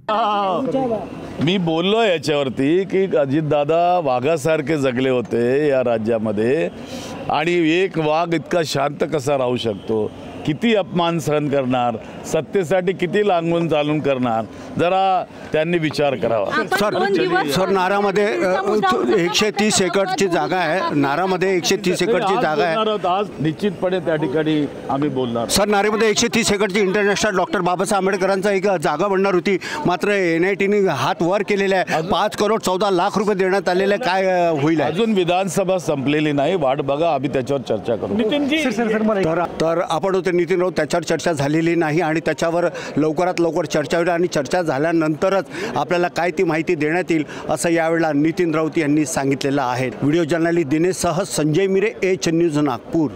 मी बोललो याच्यावरती की अजितदादा वाघासारखे जगले होते या राज्यामध्ये आणि एक वाघ इतका शांत कसा राहू शकतो, किती अपमान सहन करणार, सत्तेसाठी किती लांबून चालून करणार, जरा त्यांनी विचार करावा। सर नारामध्ये 130 एकरची जागा आहे, नारामध्ये 130 एकरची जागा आहे, आज निश्चितपणे त्या ठिकाणी आम्ही बोलणार। सर नारेमध्ये 130 एकरची इंटरनॅशनल डॉक्टर बाबासाहेब आंबेडकरांचा एक जागा बनणार होती, मात्र NITने हात वर केलेला आहे। 5 करोड 14 लाख रुपये देण्यात आलेले, काय होईल? अजून विधानसभा संपलेली नाही, वाट बघा, आम्ही त्याच्यावर चर्चा करू। तर आपण होते नितीन राऊत, त्याच्यावर चर्चा झालेली नाही आणि त्याच्यावर लवकरात लवकर चर्चा होईल आणि चर्चा झाल्यानंतरच आपल्याला काय ती माहिती देण्यात येईल असं यावेळेला नितीन राऊत यांनी सांगितलेलं आहे। व्हिडिओ जर्नलिस्ट दिनेश सह संजय मिरे, H न्यूज नागपूर।